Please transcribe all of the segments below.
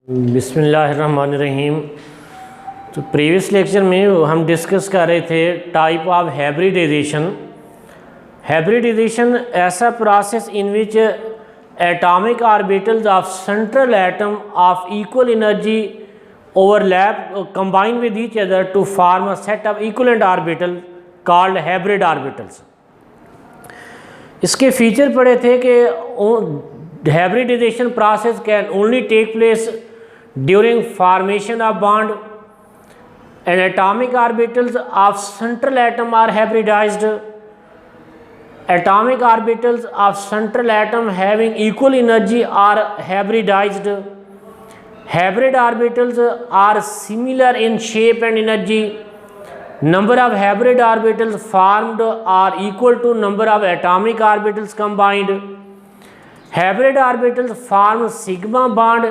बिस्मिल्लाहिर्रहमानिर्रहीम। तो previous lecture में हम डिस्कस कर रहे थे टाइप ऑफ हाइब्रिडाइजेशन। हाइब्रिडाइजेशन ऐसा process in which atomic orbitals of central atom of equal energy overlap combine with each other to form a set of equivalent orbital called hybrid orbitals. इसके feature पढ़े थे कि hybridization process can only take place during formation of bond and atomic orbitals of central atom are hybridized. Atomic orbitals of central atom having equal energy are hybridized. Hybrid orbitals are similar in shape and energy. Number of hybrid orbitals formed are equal to number of atomic orbitals combined. Hybrid orbitals form sigma bond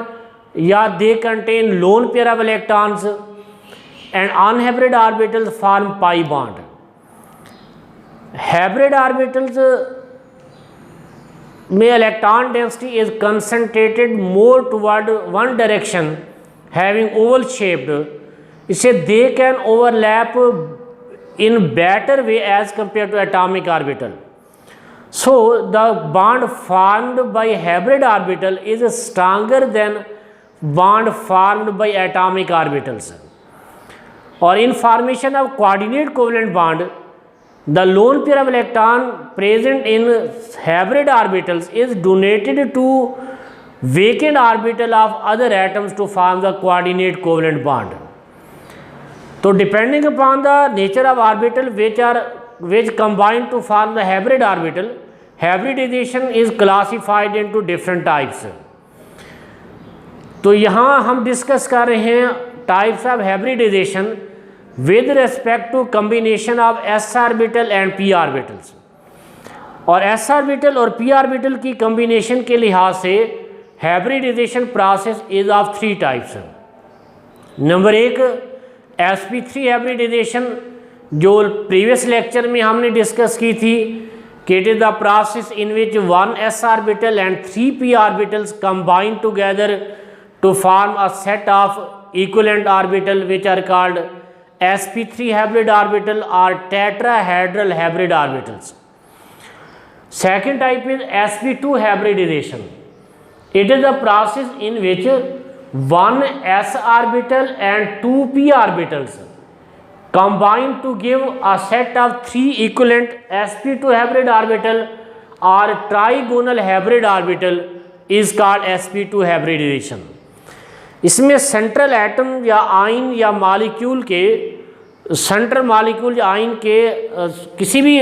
या they contain lone pair of electrons and unhybrid orbitals form pi bond. Hybrid orbitals में electron density is concentrated more toward one direction having oval shaped. इससे they can overlap in better way as compared to atomic orbital. So the bond formed by hybrid orbital is stronger than bond formed by atomic orbitals. Or in formation of coordinate covalent bond, the lone pair of electron present in hybrid orbitals is donated to vacant orbital of other atoms to form the coordinate covalent bond. So depending upon the nature of orbital which combine to form the hybrid orbital, hybridization is classified into different types. तो यहाँ हम discuss कर रहे हैं types of hybridization with respect to combination of s orbital and p orbitals. और s orbital और p orbital की combination के लिहाज से hybridization process is of 3 types. Number 1 sp3 hybridization, जो प्रीवियस लेक्चर में हमने डिस्कस की थी कि it is the process in which 1 s orbital and 3 p orbitals combine together to form a set of equivalent orbital which are called sp3 hybrid orbital or tetrahedral hybrid orbitals. Second type is sp2 hybridization. It is a process in which 1 s orbital and 2 p orbitals combine to give a set of 3 equivalent sp2 hybrid orbital or trigonal hybrid orbital is called sp2 hybridization. इसमें central atom या ion या molecule के central molecule या ion के किसी भी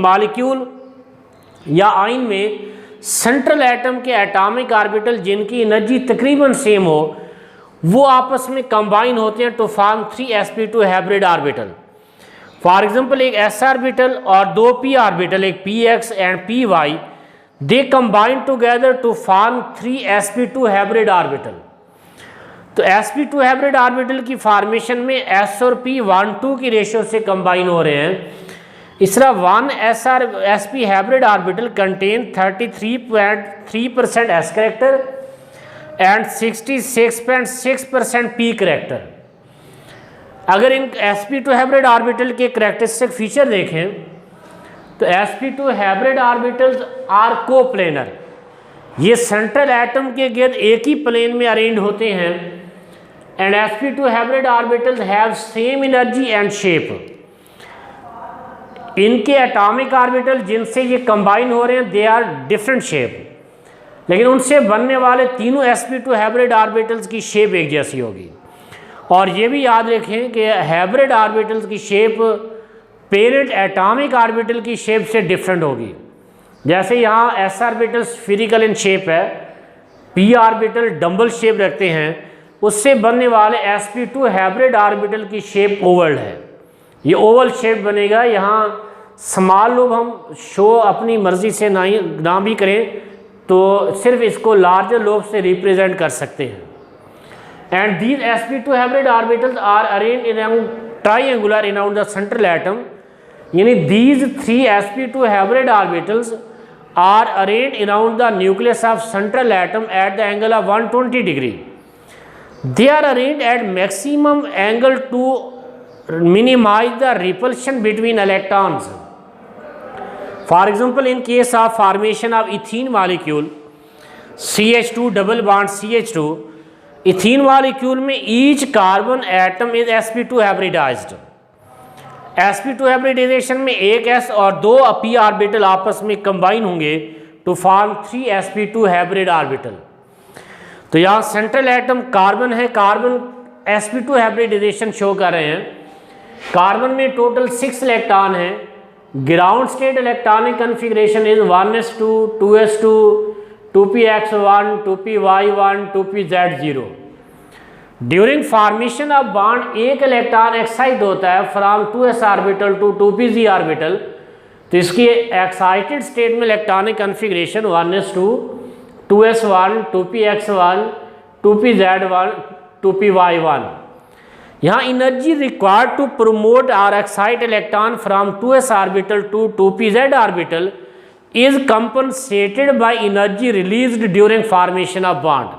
molecule या ion में सेंट्रल एटम के एटॉमिक ऑर्बिटल जिनकी एनर्जी तकरीबन सेम हो वो आपस में कंबाइन होते हैं to form 3 sp2 hybrid orbital. For example एक s ऑर्बिटल और 2 p ऑर्बिटल, एक px and py, they combine together to form 3 sp2 hybrid orbital. तो sp2 हाइब्रिड ऑर्बिटल की फॉर्मेशन में s और p 1:2 की रेशियो से कंबाइन हो रहे हैं। इस तरह 1 sp hybrid orbital contain 33.3% s character and 66.6% p character. अगर इन sp2 हाइब्रिड ऑर्बिटल के करेक्टरिस्टिक फीचर देखें तो sp2 hybrid orbitals are coplanar, ये सेंट्रल एटम के गिर्द एक ही प्लेन में अरेंज होते हैं। And sp2 hybrid orbitals have same energy and shape. इनके एटॉमिक ऑर्बिटल जिनसे ये कंबाइन हो रहे हैं दे आर डिफरेंट शेप, लेकिन उनसे बनने वाले तीनों sp2 हाइब्रिड ऑर्बिटल्स की शेप एक जैसी होगी। और ये भी याद रखें कि हाइब्रिड ऑर्बिटल्स की शेप पेरेंट एटॉमिक ऑर्बिटल की शेप से डिफरेंट होगी। जैसे यहाँ s ऑर्बिटल स्फीरिकल इन शेप है, p ऑर्बिटल डम्बल शेप रखते हैं, उससे बनने वाले sp2 हाइब्रिड ऑर्बिटल की शेप ओवल है, ये ओवल शेप बनेगा। यहाँ स्मॉल लोब हम शो अपनी मर्जी से ना भी करें तो सिर्फ इसको लार्जर लोब से रिप्रेजेंट कर सकते हैं। And these sp2 hybrid orbitals are arranged around triangular around the central atom, यानी these 3 sp2 hybrid orbitals are arranged around the nucleus of central atom at the angle of 120 degree. They are arranged at maximum angle to minimize the repulsion between electrons. For example, in case of formation of ethene molecule, CH2 double bond CH2, ethene molecule में each carbon atom is sp2 hybridized. sp2 hybridization में एक s और दो p orbital आपस में combine होंगे to form 3 sp2 hybrid orbital. तो यहाँ सेंट्रल एटम कार्बन है, कार्बन sp2 हाइब्रिडाइजेशन शो कर रहे हैं. कार्बन में टोटल 6 इलेक्ट्रॉन हैं. Ground state electronic configuration is 1s2, 2s2, 2px1, 2py1, 2pz0. During formation of bond एक इलेक्ट्रॉन एक्साइट होता है from 2s orbital to 2pz orbital. तो इसकी एक्साइटेड स्टेट में electronic configuration 1s2, 2s1, 2px1, 2pz1, 2py1. यहाँ energy required to promote और excite electron from 2s orbital to 2pz orbital is compensated by energy released during formation of bond.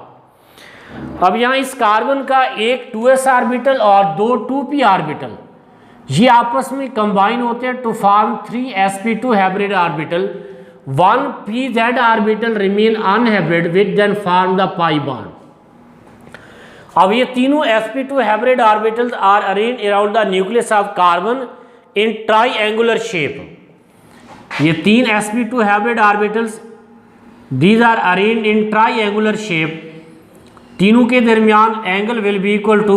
अब यहाँ इस carbon का एक 2s orbital और दो 2p orbital ये आपस में कंबाइन होते हैं to form 3 sp2 hybrid orbital. 1 pz orbital remain unhybrid which then form the pi bond. अब ये तीनों sp2 hybrid orbitals are arranged around the nucleus of carbon in triangular shape. ये तीन sp2 hybrid orbitals these are arranged in triangular shape. तीनों के दरमियान angle will be equal to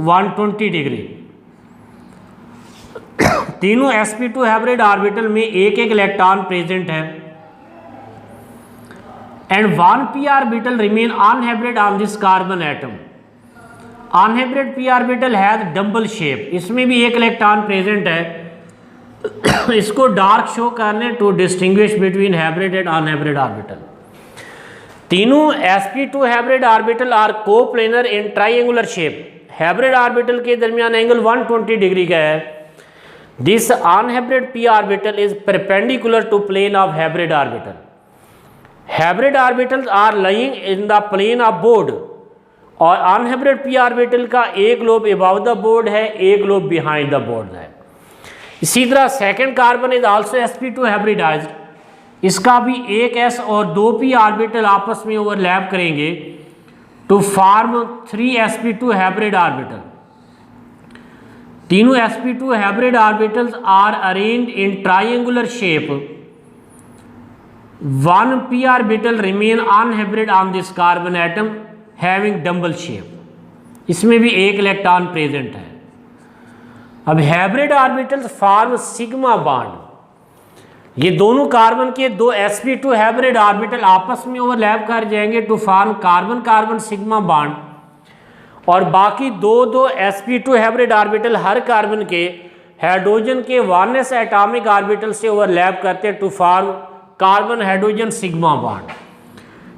120 degree. तीनों sp2 hybrid orbital में एक एक electron present है and 1 p orbital remain unhybrid on this carbon atom. Unhybrid p orbital has double shape. इसमें भी एक इलेक्ट्रॉन प्रेजेंट है. इसको डार्क शो करने to distinguish between hybrid and unhybrid orbital. तीनों sp2 hybrid orbital are coplanar in triangular shape. Hybrid orbital के दरमियान angle 120 degree का है. This unhybrid p orbital is perpendicular to plane of hybrid orbital. Hybrid orbitals are lying in the plane of board और unhybrid p orbital का एक lobe above the board है, एक lobe behind the board है. इसी तरह second carbon is also sp2 hybridized. इसका भी एक s और दो p ऑर्बिटल आपस में ओवरलैप करेंगे to form 3 sp2 hybrid orbital. तीनों sp2 hybrid orbitals are arranged in triangular shape. 1 p orbital remain unhybrid on this carbon atom having double shape. इसमें भी एक इलेक्ट्रॉन प्रेजेंट है. अब hybrid orbitals form sigma bond. ये दोनों carbon के दो sp2 हाइब्रिड ऑर्बिटल आपस में ओवरलैप कर जाएंगे to form carbon carbon sigma bond. और बाकी दो sp2 हाइब्रिड ऑर्बिटल हर कार्बन के हाइड्रोजन के 1s एटॉमिक ऑर्बिटल से ओवरलैप करते हैं to form carbon hydrogen sigma bond.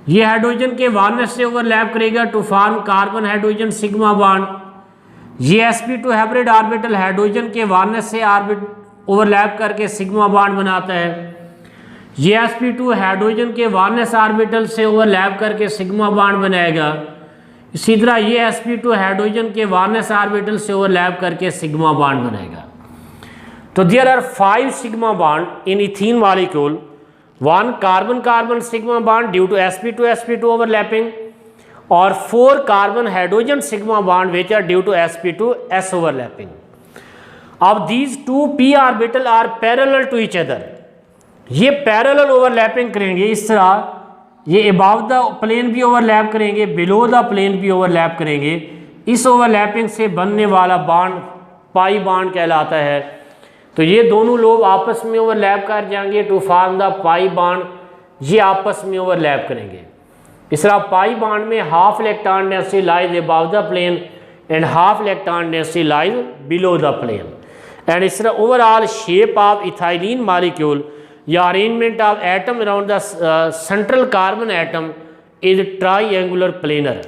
ये हाइड्रोजन के 1s से ओवरलैप करेगा to form carbon hydrogen sigma bond. ये sp2 हाइब्रिड ऑर्बिटल हाइड्रोजन के 1s से ओवरलैप करके सिग्मा बॉन्ड बनाता है. ये sp2 हाइड्रोजन के 1s ऑर्बिटल से ओवरलैप करके सिग्मा बॉन्ड बनाएगा. इसी तरह ये sp2 हाइड्रोजन के 1s ऑर्बिटल से ओवरलैप करके सिग्मा बॉन्ड बनाएगा. तो there are 5 sigma bond in ethene molecule. 1 carbon carbon sigma bond due to sp2 overlapping और 4 carbon hydrogen sigma bond which are due to sp2s overlapping. अब these 2 p orbital are parallel to each other. ये parallel overlapping करेंगे. इस तरह ये above the plane भी overlap करेंगे, below the plane भी ओवरलैप करेंगे. इस ओवरलैपिंग से बनने वाला बॉन्ड पाई बॉन्ड कहलाता है. तो ये दोनों लोग आपस में ओवरलैप कर जाएंगे to form the pi bond. ये आपस में ओवरलैप करेंगे. इस तरह पाई बॉन्ड में half electron density lies above the plane and half electron density lies below the plane. And इस तरह overall shape of ethylene molecule या arrangement of atom around the central carbon atom is triangular planar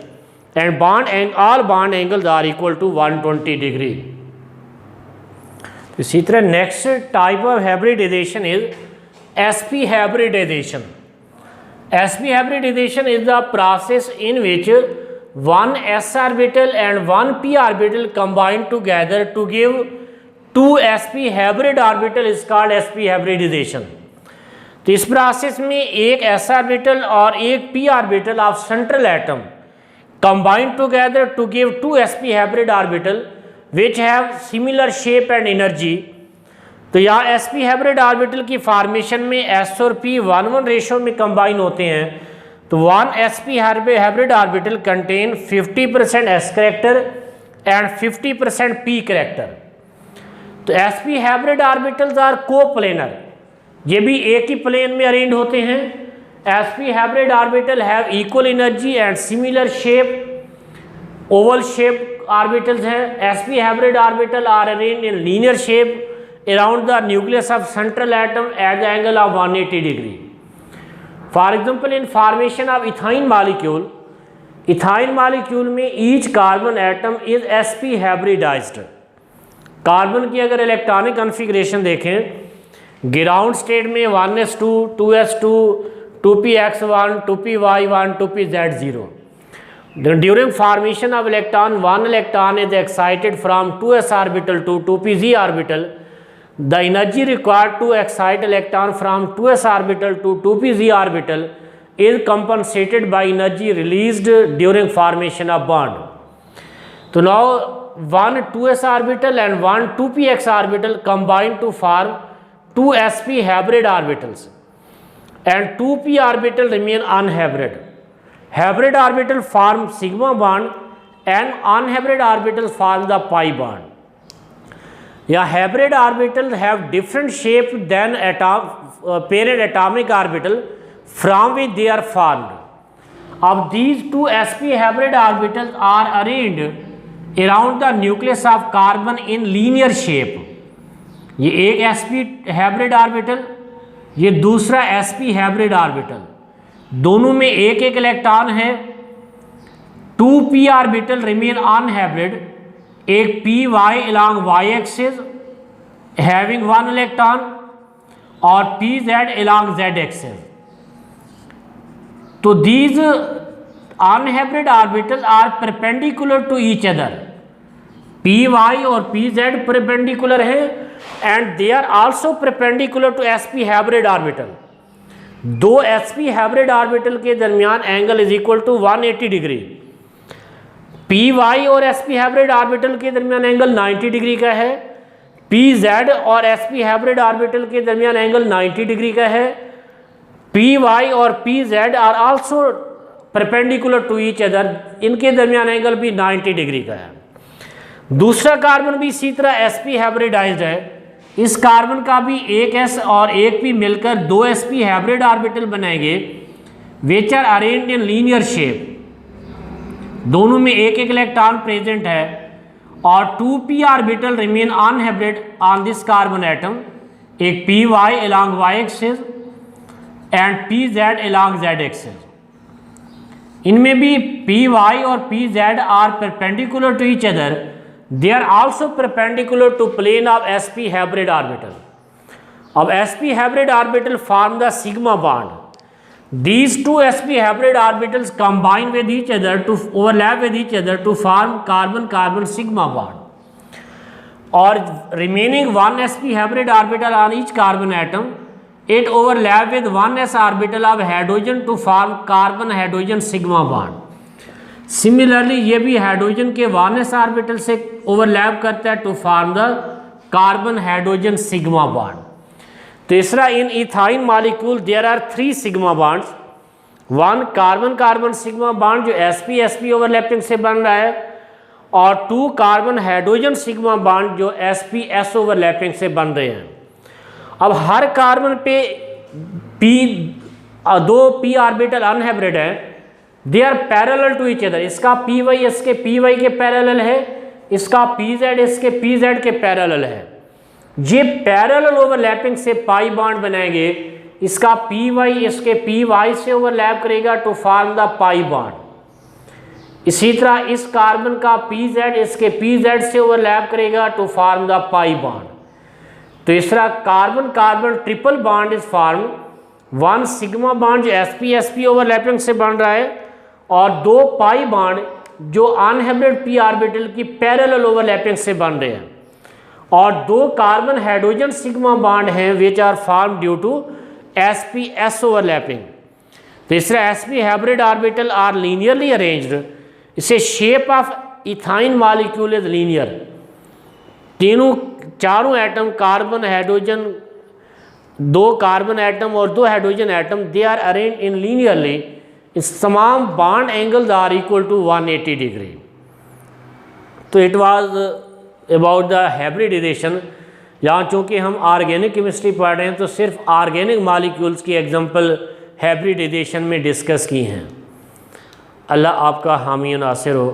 and bond and all bond angles are equal to 120 degree. इसी तरह next type of hybridisation is sp hybridization. sp hybridization is the process in which one s orbital and one p orbital combine together to give two sp hybrid orbital is called sp hybridization। तो इस process में एक s orbital और एक p orbital of central atom combine together to give two sp hybrid orbital which have similar shape and energy। तो यहाँ sp hybrid orbital की formation में s और p 1:1 रेशो में कंबाइन होते हैं। तो one sp hybrid orbital contain 50% s character and 50% p character. तो sp hybrid orbitals are coplanar, ये भी एक ही प्लेन में अरेंज होते हैं। sp hybrid orbital have equal energy and similar shape, oval shape orbitals हैं। sp hybrid orbital are arranged in linear shape around the nucleus of central atom at the angle of 180 degree। For example, in formation of ethyne molecule में each carbon atom is sp hybridized। Carbon की अगर electronic configuration देखें, ground state में 1s2 2s2 2px1 2py1 2pz0। During formation of electron, one electron is excited from 2s orbital to 2pz orbital। The energy required to excite electron from 2s orbital to 2pz orbital is compensated by energy released during formation of bond। So now one 2s orbital and one 2px orbital combine to form two sp hybrid orbitals and 2p orbital remain unhybrid। Hybrid orbital form sigma bond and unhybrid orbitals form the pi bond। या hybrid orbitals have different shape than parent atomic orbital from which they are formed। अब these two sp hybrid orbitals are arranged around the nucleus of carbon in linear shape। ये एक sp hybrid orbital, ये दूसरा sp hybrid orbital, दोनों में एक एक electron है। 2p ऑर्बिटल रिमेन अनहाइब्रिड, एक py along y axis having one electron और pz along z axis। तो these unhybrid orbitals are perpendicular to each other। py और pz perpendicular है and they are also perpendicular to sp hybrid orbital। दो sp hybrid orbital के दरमियान angle is equal to 180 degree. py और sp hybrid orbital के दरमियान angle 90 degree का है। pz और sp hybrid orbital के दरमियान एंगल 90 डिग्री का है। py और pz are also perpendicular to each other, इनके दरमियान एंगल भी 90 डिग्री का है। दूसरा कार्बन भी इसी तरह sp हाइब्रिडाइज्ड है। इस कार्बन का भी एक s और एक p मिलकर दो sp हाइब्रिड ऑर्बिटल बनाएंगे which are arranged in linear shape. दोनों में एक एक इलेक्ट्रॉन प्रेजेंट है और 2p orbital remain unhybrid on this carbon atom, एक py along y axis and pz along z axis. इनमें भी py और pz are perpendicular to each other, they are also perpendicular to plane of sp hybrid orbital। अब sp hybrid orbital form the sigma bond। These two sp hybrid orbitals combine with each other to overlap with each other to form carbon-carbon sigma bond। और remaining one sp hybrid orbital on each carbon atom, it overlap with one s orbital of hydrogen to form carbon-hydrogen sigma bond। Similarly ये भी hydrogen के 1s orbital से overlap करता है to form the carbon hydrogen sigma bond. तीसरा, in ethyne molecule there are 3 sigma bonds. One carbon carbon sigma bond जो sp sp overlapping से बन रहा है, और 2 कार्बन हाइड्रोजन सिग्मा बॉन्ड जो sp s ओवरलैपिंग से बन रहे हैं। अब हर कार्बन पे दो p ऑर्बिटल अनहाइब्रिड है, they are parallel to each other. इसका py इसके py के पैरेलल है, इसका pz इसके pz के पैरेलल है। ये पैरेलल ओवरलैपिंग से पाई बॉन्ड बनाएंगे। इसका py इसके py से ओवरलैप करेगा to form the pi bond. इसी तरह इस कार्बन का pz इसके pz से ओवरलैप करेगा to form the pi bond. तो इस तरह carbon carbon triple bond is form 1 sigma bond जो sp ओवरलैपिंग से बन रहा है और 2 पाई बॉन्ड जो अनहाइब्रिड p ऑर्बिटल की पैरेलल ओवरलैपिंग से बन रहे हैं, और 2 कार्बन हाइड्रोजन सिग्मा बॉन्ड हैं which are form due to sp-s overlapping. तीसरा sp hybrid orbital are linearly arranged, इसे shape of ethyne molecule is linear. चारों atom carbon hydrogen, 2 carbon atom और 2 hydrogen atom, they are arrange in linearly, तमाम bond angles are equal to 180 degree. तो it was about the hybridisation. यहाँ चूँकि हम organic chemistry पढ़ रहे हैं तो सिर्फ ऑर्गेनिक मॉलिक्यूल्स की एग्जांपल हाइब्रिडाइजेशन में डिस्कस की हैं। अल्लाह आपका हामी नासिर हो।